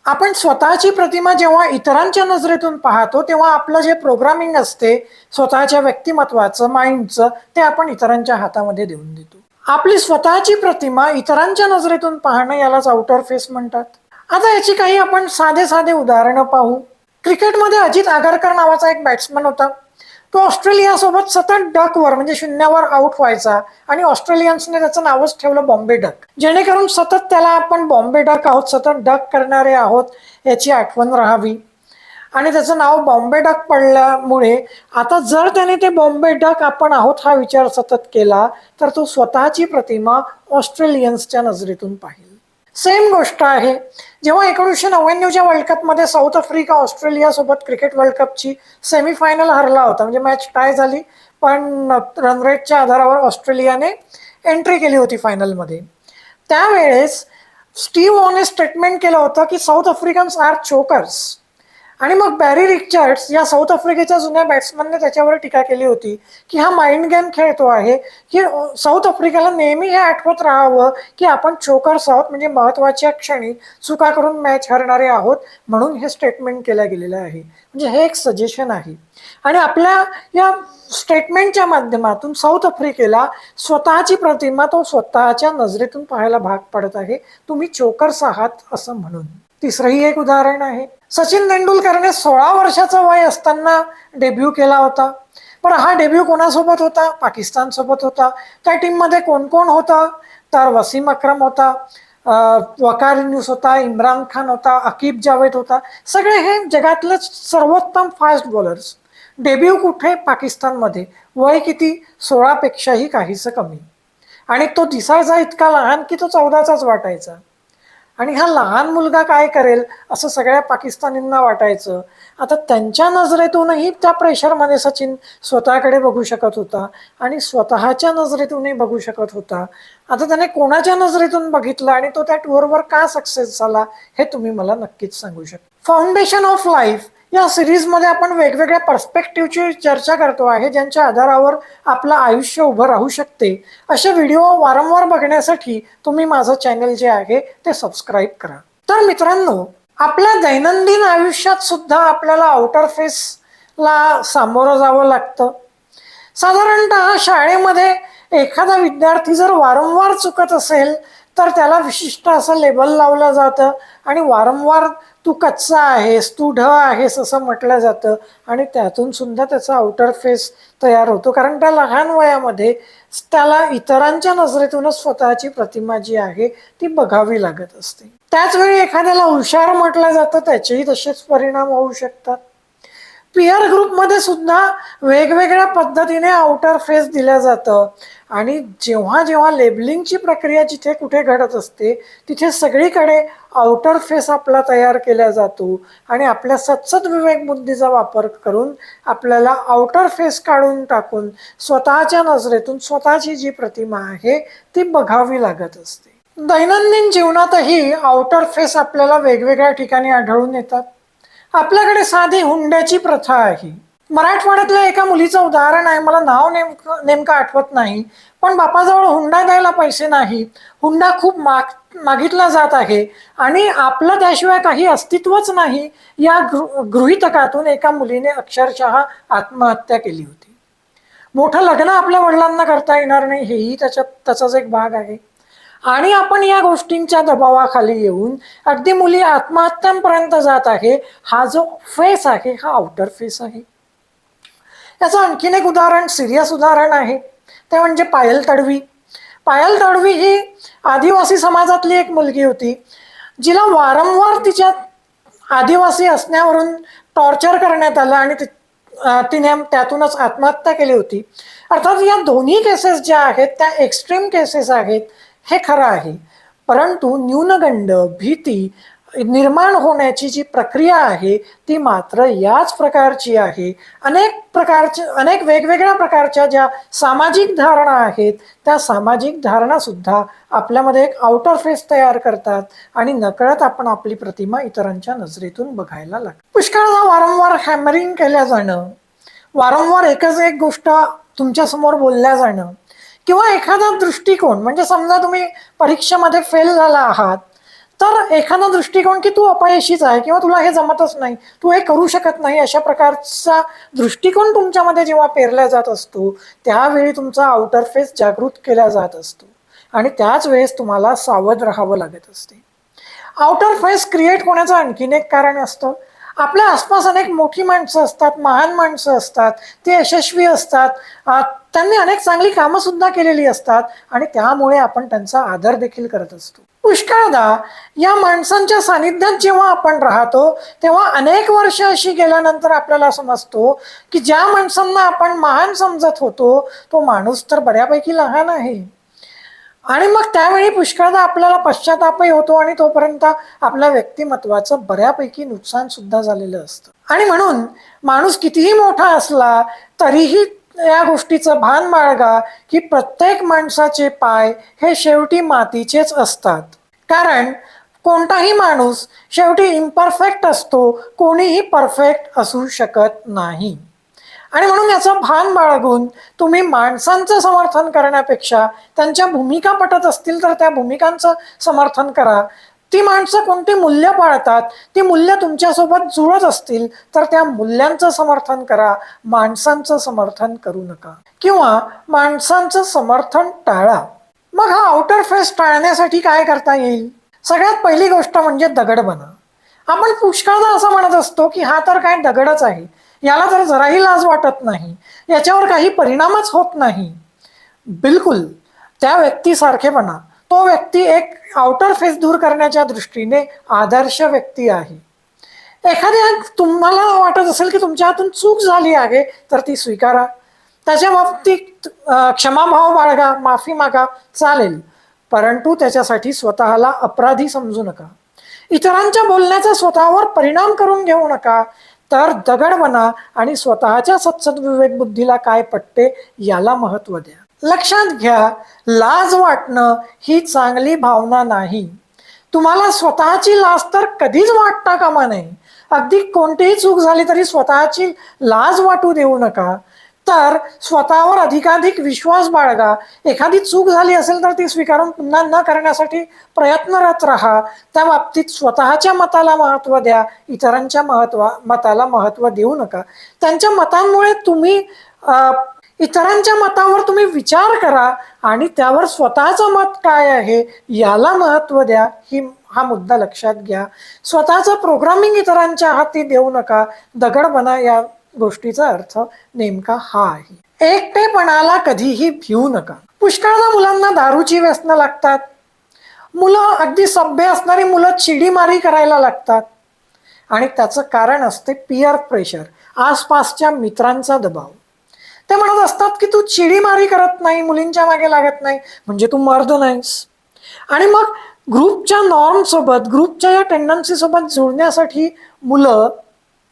आपण स्वतःची प्रतिमा जेव्हा इतरांच्या नजरेतून पाहतो तेव्हा आपलं जे प्रोग्रामिंग असते स्वतःच्या व्यक्तिमत्वाचं माइंडचं ते आपण इतरांच्या हातामध्ये देऊन देतो. आपली स्वतःची प्रतिमा इतरांच्या नजरेतून पाहणं यालाच आउटर फेस म्हणतात. आता याची काही आपण साधे साधे उदाहरणं पाहू. क्रिकेटमध्ये अजित आगरकर नावाचा एक बॅट्समन होता. तो ऑस्ट्रेलियासोबत सतत डकवर म्हणजे शून्यावर आउट व्हायचा आणि ऑस्ट्रेलियन्सने त्याचं नावच ठेवलं बॉम्बे डक, जेणेकरून सतत त्याला आपण बॉम्बे डक आहोत, सतत डक करणारे आहोत याची आठवण राहावी. आणि त्याचं नाव बॉम्बे डक पडल्यामुळे आता जर त्याने ते बॉम्बे डक आपण आहोत हा विचार सतत केला तर तो स्वतःची प्रतिमा ऑस्ट्रेलियन्सच्या नजरेतून पाहिल. सेम गोष्ट आहे जेव्हा 1999च्या वर्ल्ड कपमध्ये साऊथ आफ्रिका ऑस्ट्रेलिया सोबत क्रिकेट वर्ल्ड कपची सेमीफायनल हरला होता. म्हणजे मॅच टाय झाली पण रन रेटच्या आधारावर ऑस्ट्रेलियाने एंट्री केली होती फायनलमध्ये. त्यावेळेस स्टीव्ह वॉने स्टेटमेंट केलं होतं की साऊथ आफ्रिकन्स आर चोकर्स. आणि मग बॅरी रिचर्ड्स या साऊथ आफ्रिकेच्या जुन्या बॅट्समनने त्याच्यावर टीका केली होती की हा माइंड गेम खेळतो आहे, की साऊथ आफ्रिकेला नेहमी हे आठवत राहावं की आपण चोकर्स आहोत, म्हणजे महत्वाच्या क्षणी चुका करून मॅच हरणारे आहोत, म्हणून हे स्टेटमेंट केलं गेलेलं आहे. म्हणजे हे एक सजेशन आहे. आणि आपल्या या स्टेटमेंटच्या माध्यमातून साऊथ आफ्रिकेला स्वतःची प्रतिमा तो स्वतःच्या नजरेतून पाहायला भाग पडत आहे, तुम्ही चोकर्स आहात असं म्हणून. तिसरंही एक उदाहरण आहे. सचिन तेंडुलकरने 16 वर्षाचं वय असताना डेब्यू केला होता. पण हा डेब्यू कोणासोबत होता? पाकिस्तान सोबत होता. त्या टीममध्ये कोण कोण होता? तर वसीम अक्रम होता, वकार यूनुस होता, इम्रान खान होता, अकीब जावेद होता. सगळे हे जगातले सर्वोत्तम फास्ट बॉलर्स. डेब्यू कुठे? पाकिस्तानमध्ये. वय किती? 16 पेक्षाही काहीसं कमी. आणि तो दिसायचा इतका लहान की तो 14चाच वाटायचा. आणि हा लहान मुलगा काय करेल असं सगळ्या पाकिस्तानींना वाटायचं. आता त्यांच्या नजरेतूनही त्या प्रेशरमध्ये सचिन स्वतःकडे बघू शकत होता आणि स्वतःच्या नजरेतूनही बघू शकत होता. आता त्याने कोणाच्या नजरेतून बघितलं आणि तो त्या टूरवर का सक्सेस झाला हे तुम्ही मला नक्कीच सांगू शकता. फाउंडेशन ऑफ लाईफ या सिरीजमध्ये आपण वेगवेगळ्या पर्स्पेक्टिव्हची चर्चा करतो आहे, ज्यांच्या आधारावर आपलं आयुष्य उभं राहू शकते. असे व्हिडिओ वारंवार बघण्यासाठी तुम्ही माझं चॅनल जे आहे ते सबस्क्राईब करा. तर मित्रांनो, आपल्या दैनंदिन आयुष्यात सुद्धा आपल्याला आउटर फेसला सामोरं जावं लागतं. साधारणतः शाळेमध्ये एखादा विद्यार्थी जर वारंवार चुकत असेल तर त्याला विशिष्ट असं लेबल लावलं जातं आणि वारंवार तू कच्चा आहेस, तू ढ आहेस असं म्हटलं जातं. आणि त्यातून सुद्धा त्याचा आउटर फेस तयार होतो, कारण त्या लहान वयामध्ये त्याला इतरांच्या नजरेतूनच स्वतःची प्रतिमा जी आहे ती बघावी लागत असते. त्याचवेळी एखाद्याला हुशार म्हटलं जातं, त्याचेही तसेच परिणाम होऊ शकतात. पियर ग्रुपमध्ये सुद्धा वेगवेगळ्या पद्धतीने आउटर फेस दिलं जातं. आणि जेव्हा जेव्हा लेबलिंगची प्रक्रिया जिथे कुठे घडत असते तिथे सगळीकडे आउटर फेस आपला तयार केला जातो आणि आपल्या सतसत विवेक बुद्धीचा वापर करून आपल्याला आउटर फेस काढून टाकून स्वतःच्या नजरेतून स्वतःची जी प्रतिमा आहे ती बघावी लागत असते. दैनंदिन जीवनातही आउटर फेस आपल्याला वेगवेगळ्या ठिकाणी आढळून येतात. आपल्याकडे साधी हुंड्याची प्रथा आहे. मराठवाड्यातल्या एका मुलीचं उदाहरण आहे. मला नाव नेमकं आठवत नाही, पण बापाजवळ हुंडा द्यायला पैसे नाही, हुंडा खूप मागितला जात आहे आणि आपलं त्याशिवाय काही अस्तित्वच नाही, या गृहीतकातून एका मुलीने अक्षरशः आत्महत्या केली होती. मोठं लग्न आपल्या वडिलांना करता येणार नाही हेही त्याचाच एक भाग आहे. आणि आपण या गोष्टींच्या दबावाखाली येऊन अगदी मुली आत्महत्यांपर्यंत जात आहे. हा जो फेस आहे हा आउटर फेस आहे. याचं आणखीन एक उदाहरण, सिरियस उदाहरण आहे, ते म्हणजे पायल तडवी. पायल तडवी ही आदिवासी समाजातली एक मुलगी होती जिला वारंवार तिच्या आदिवासी असण्यावरून टॉर्चर करण्यात आलं आणि तिने त्यातूनच आत्महत्या केली होती. अर्थात या दोन्ही केसेस ज्या आहेत त्या एक्स्ट्रीम केसेस आहेत हे खरं आहे, परंतु न्यूनगंड भीती निर्माण होण्याची जी प्रक्रिया आहे ती मात्र याच प्रकारची आहे. अनेक वेगवेगळ्या प्रकारच्या ज्या सामाजिक धारणा आहेत त्या सामाजिक धारणा सुद्धा आपल्यामध्ये एक आउटर फेस तयार करतात आणि नकळत आपण आपली प्रतिमा इतरांच्या नजरेतून बघायला लागतो. पुष्कळदा वारंवार हॅमरिंग केल्या जाणं, वारंवार एकच एक गोष्ट तुमच्या समोर बोलल्या जाणं, किंवा एखादा दृष्टिकोन, म्हणजे समजा तुम्ही परीक्षेमध्ये फेल झाला आहात तर एखादा दृष्टिकोन की तू अपयशीच आहे किंवा तुला हे जमतच नाही, तू हे करू शकत नाही, अशा प्रकारचा दृष्टिकोन तुमच्यामध्ये जेव्हा पेरला जात असतो त्यावेळी तुमचा आउटर फेस जागृत केला जात असतो आणि त्याच वेळेस तुम्हाला सावध राहावं लागत असते. आउटर फेस क्रिएट होण्याचं आणखीन एक कारण असतं. आपल्या आसपास अनेक मोठी माणसं असतात, महान माणसं असतात, ते यशस्वी असतात, त्यांनी अनेक चांगली कामं सुद्धा केलेली असतात आणि त्यामुळे आपण त्यांचा आदर देखील करत असतो. पुष्कळदा या माणसांच्या सानिध्यात जेव्हा आपण राहतो तेव्हा अनेक वर्ष अशी गेल्यानंतर आपल्याला समजतो की ज्या माणसांना आपण महान समजत होतो तो माणूस तर बऱ्यापैकी लहान आहे. आणि मग त्यावेळी पुष्कळदा आपल्याला पश्चातापही होतो आणि तोपर्यंत आपल्या व्यक्तिमत्वाचं बऱ्यापैकी नुकसान सुद्धा झालेलं असतं. आणि म्हणून माणूस कितीही मोठा असला तरीही या गोष्टीचं भान बाळगा की प्रत्येक माणसाचे पाय हे शेवटी मातीचेच असतात. कारण कोणताही माणूस शेवटी इम्परफेक्ट असतो, कोणीही परफेक्ट असू शकत नाही. आणि म्हणून याचं भान बाळगून तुम्ही माणसांचं समर्थन करण्यापेक्षा त्यांच्या भूमिका पटत असतील तर त्या भूमिकांचं समर्थन करा. ती माणसं कोणती मूल्य पाळतात, ती मूल्य तुमच्यासोबत जुळत असतील तर त्या मूल्यांचं समर्थन करा, माणसांचं समर्थन करू नका किंवा माणसांचं समर्थन टाळा. मग हा आउटर फेस टाळण्यासाठी काय करता येईल? सगळ्यात पहिली गोष्ट म्हणजे दगड बना. आपण पुष्कळदा असं म्हणत असतो की हा तर काय दगडच आहे, याला तर जराही लाज वाटत नाही, याच्यावर काही परिणामच होत नाही. बिलकुल त्या व्यक्तीसारखे बना. तो व्यक्ती एक आउटर फेस दूर करण्याच्या दृष्टीने आदर्श व्यक्ती आहे. एखाद्या तुम्हाला वाटत असेल की तुमच्या हातून चूक झाली आहे तर ती स्वीकारा, त्याच्या बाबतीत क्षमाभाव बाळगा, माफी मागा, चालेल, परंतु त्याच्यासाठी स्वतःला अपराधी समजू नका. इतरांच्या बोलण्याचा स्वतःवर परिणाम करून घेऊ नका, तर दगड बना आणि स्वतःच्या सत्सद्विवेक बुद्धीला काय पटते याला महत्व द्या. लक्षात घ्या, लाज वाटणं ही चांगली भावना नाही. तुम्हाला स्वतःची लाज तर कधीच वाटता कामा नये. अगदी कोणतीही चूक झाली तरी स्वतःची लाज वाटू देऊ नका, तर स्वतःवर अधिकाधिक विश्वास बाळगा. एखादी चूक झाली असेल तर ती स्वीकारून पुन्हा न करण्यासाठी प्रयत्नरत राहा. त्या बाबतीत स्वतःच्या मताला महत्व द्या, इतरांच्या मताला महत्व देऊ नका. त्यांच्या मतांमुळे तुम्ही इतरांच्या मतावर तुम्ही विचार करा आणि त्यावर स्वतःचं मत काय आहे याला महत्व द्या. हा मुद्दा लक्षात घ्या. स्वतःचं प्रोग्रामिंग इतरांच्या हाती देऊ नका. दगड बना या गोष्टीचा अर्थ नेमका हा आहे. एकटेपणाला कधीही भिवू नका. पुष्कळदा मुलांना दारूची व्यसनं लागतात. मुलं अगदी सभ्य असणारी मुलं चिडीमारी करायला लागतात आणि त्याचं कारण असते पियर प्रेशर, आसपासच्या मित्रांचा दबाव. ते म्हणत असतात की तू चिडीमारी करत नाही, मुलींच्या मागे लागत नाही म्हणजे तू मर्द नाहीस. आणि मग ग्रुपच्या नॉर्म सोबत, ग्रुपच्या या टेंडन्सी सोबत जुळण्यासाठी मुलं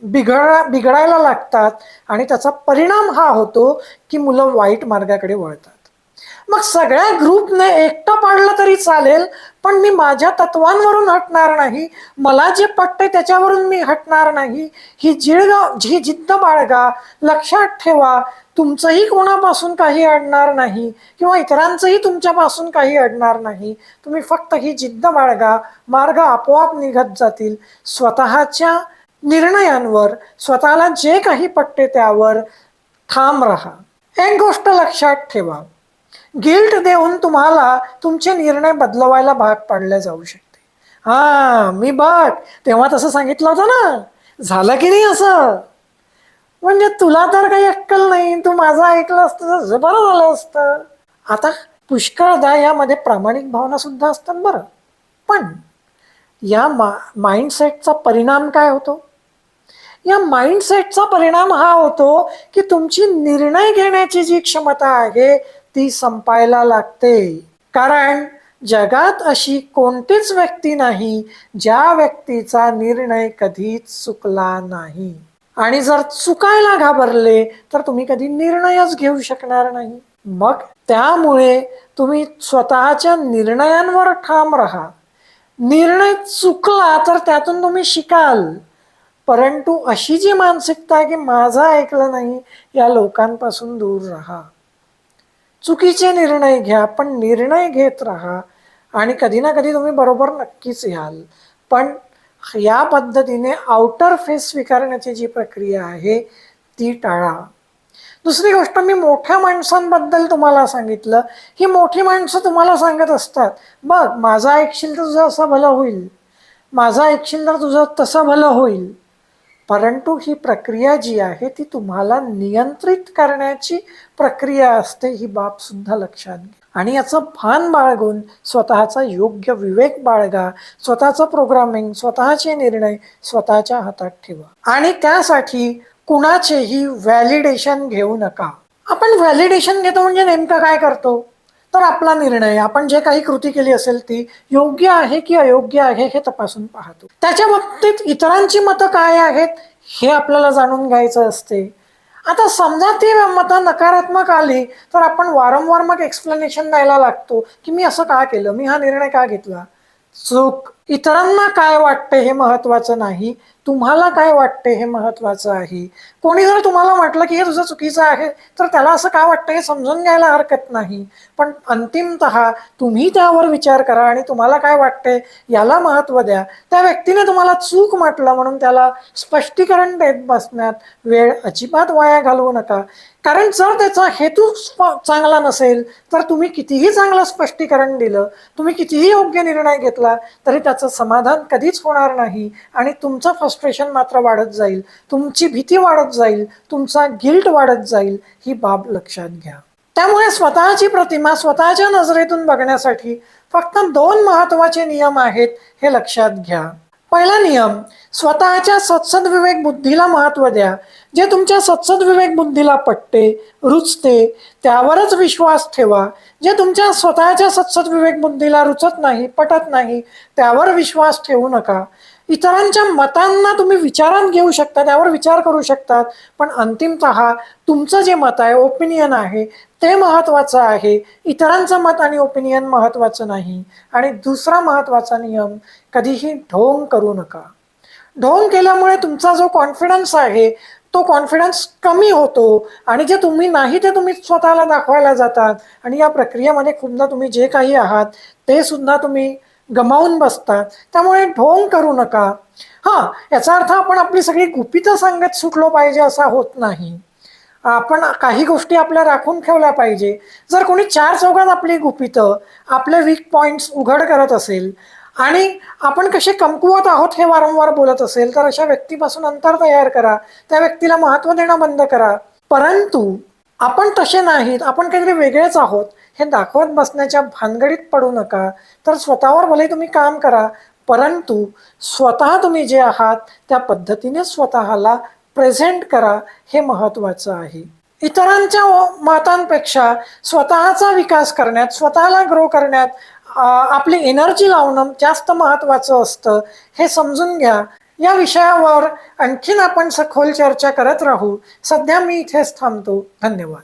बिघडायला लागतात आणि त्याचा परिणाम हा होतो की मुलं वाईट मार्गाकडे वळतात. मग सगळ्या ग्रुपने एकटं पाडलं तरी चालेल, पण मी माझ्या तत्वांवरून हटणार नाही, मला जे पटते त्याच्यावरून मी हटणार नाही, ही जिद्द बाळगा. लक्षात ठेवा, तुमचंही कोणापासून काही अडणार नाही किंवा इतरांचंही तुमच्यापासून काही अडणार नाही. तुम्ही फक्त ही जिद्द बाळगा, मार्ग आपोआप निघत जातील. स्वतःच्या निर्णयांवर, स्वतःला जे काही पटते त्यावर ठाम राहा. एक गोष्ट लक्षात ठेवा, गिल्ट देऊन तुम्हाला तुमचे निर्णय बदलवायला भाग पाडले जाऊ शकते. मी बघ तेव्हा तसं सांगितलं होतं ना, झालं की नाही असं, म्हणजे तुला तर काही अक्कल नाही, तू माझं ऐकलं असतं तर बरं झालं असतं. आता पुष्कळदा यामध्ये प्रामाणिक भावना सुद्धा असतात बरं, पण या माइंडसेटचा परिणाम काय होतो? या माइंडसेटचा परिणाम हा होतो की तुमची निर्णय घेण्याची जी क्षमता आहे ती संपायला लागते. कारण जगात अशी कोणतीच व्यक्ती नाही ज्या व्यक्तीचा निर्णय कधीच चुकला नाही. आणि जर चुकायला घाबरले तर तुम्ही कधी निर्णयच घेऊ शकणार नाही. मग त्यामुळे तुम्ही स्वतःच्या निर्णयांवर ठाम राहा. निर्णय चुकला तर त्यातून तुम्ही शिकाल, परंतु अशी जी मानसिकता आहे की माझं ऐकलं नाही या लोकांपासून दूर राहा. चुकीचे निर्णय घ्या, पण निर्णय घेत राहा. आणि कधी ना कधी तुम्ही बरोबर नक्कीच याल. पण या पद्धतीने आउटर फेस स्वीकारण्याची जी प्रक्रिया आहे ती टाळा. दुसरी गोष्ट, मी मोठ्या माणसांबद्दल तुम्हाला सांगितलं. ही मोठी माणसं तुम्हाला सांगत असतात, बघ माझं ऐकशील तर तुझं असं भलं होईल, माझं ऐकशील तर तुझं तसं भलं होईल. परंतु ही प्रक्रिया जी आहे ती तुम्हाला नियंत्रित करण्याची प्रक्रिया असते, ही बाब सुद्धा लक्षात घ्या. आणि याचं भान बाळगून स्वतःचा योग्य विवेक बाळगा, स्वतःचं प्रोग्रामिंग, स्वतःचे निर्णय स्वतःच्या हातात ठेवा. आणि त्यासाठी कुणाचेही व्हॅलिडेशन घेऊ नका. आपण व्हॅलिडेशन घेतो म्हणजे नेमकं काय करतो, तर आपला निर्णय, आपण जे काही कृती केली असेल ती योग्य आहे की अयोग्य आहे हे तपासून पाहतो. त्याच्या बाबतीत इतरांची मतं काय आहेत हे आपल्याला जाणून घ्यायचं असते. आता समजा ती मतं नकारात्मक आली तर आपण वारंवार मग एक्सप्लेनेशन द्यायला लागतो की मी असं का केलं, मी हा निर्णय का घेतला. चूक. इतरांना काय वाटते हे महत्वाचं नाही, तुम्हाला काय वाटते हे महत्वाचं आहे. कोणी जर तुम्हाला म्हटलं की हे तुझं चुकीचं आहे तर त्याला असं का वाटतं हे समजून घ्यायला हरकत नाही. पण अंतिमतः तुम्ही त्यावर विचार करा आणि तुम्हाला काय वाटते याला महत्व द्या. त्या व्यक्तीने तुम्हाला चूक म्हटलं म्हणून त्याला स्पष्टीकरण देत बसण्यात वेळ अजिबात वाया घालवू नका. कारण जर त्याचा हेतू चांगला नसेल तर तुम्ही कितीही चांगलं स्पष्टीकरण दिलं, तुम्ही कितीही योग्य निर्णय घेतला तरी त्याचं समाधान कधीच होणार नाही आणि तुमचं फ्रस्ट्रेशन मात्र वाढत जाईल, तुमची भीती वाढत जाईल, तुमचा गिल्ट वाढत जाईल. ही बाब लक्षात घ्या. त्यामुळे स्वतःची प्रतिमा स्वतःच्या नजरेतून बघण्यासाठी फक्त 2 महत्वाचे नियम आहेत, हे लक्षात घ्या. पहिला नियम, स्वतःच्या सत्सद्विवेक बुद्धीला महत्व द्या. जे तुमच्या सत्सद्विवेक बुद्धीला पटते, रुचते त्यावरच विश्वास ठेवा. जे तुमच्या स्वतःच्या सत्सद्विवेक बुद्धीला रुचत नाही, पटत नाही त्यावर विश्वास ठेवू नका. इतरांच्या मतांना तुम्ही विचारात घेऊ शकता, त्यावर विचार करू शकतात, पण अंतिमतः तुमचं जे मत आहे, ओपिनियन आहे ते महत्वाचं आहे. इतरांचं मत आणि ओपिनियन महत्वाचं नाही. आणि दुसरा महत्वाचा नियम, कधीही ढोंग करू नका. ढोंग केल्यामुळे तुमचा जो कॉन्फिडन्स आहे तो कॉन्फिडन्स कमी होतो आणि जे तुम्ही नाही ते तुम्ही स्वतःला दाखवायला जातात आणि या प्रक्रियेमध्ये खूपदा तुम्ही जे काही आहात ते सुद्धा तुम्ही गमावून बसतात. त्यामुळे ढोंग करू नका. हां, याचा अर्थ आपण आपली सगळी गुपितं सांगत सुटलो पाहिजे असा होत नाही. आपण काही गोष्टी आपल्या राखून ठेवल्या पाहिजे. जर कोणी 4 चौघात आपली गुपितं, आपले वीक पॉइंट्स उघड करत असेल आणि आपण कसे कमकुवत आहोत हे वारंवार बोलत असेल तर अशा व्यक्तीपासून अंतर तयार करा, त्या व्यक्तीला महत्त्व देणं बंद करा. परंतु आपण तसे नाहीत, आपण काहीतरी वेगळेच आहोत हे दाखवत बसण्याच्या भानगडीत पडू नका. तर स्वतःवर भले तुम्ही काम करा, परंतु स्वतः तुम्ही जे आहात त्या पद्धतीने स्वतःला प्रेझेंट करा, हे महत्वाचं आहे. इतरांच्या मतांपेक्षा स्वतःचा विकास करण्यात, स्वतःला ग्रो करण्यात आपली एनर्जी लावणं जास्त महत्वाचं असतं, हे समजून घ्या. या विषयावर आणखीन आपण सखोल चर्चा करत राहू. सध्या मी इथेच थांबतो. धन्यवाद.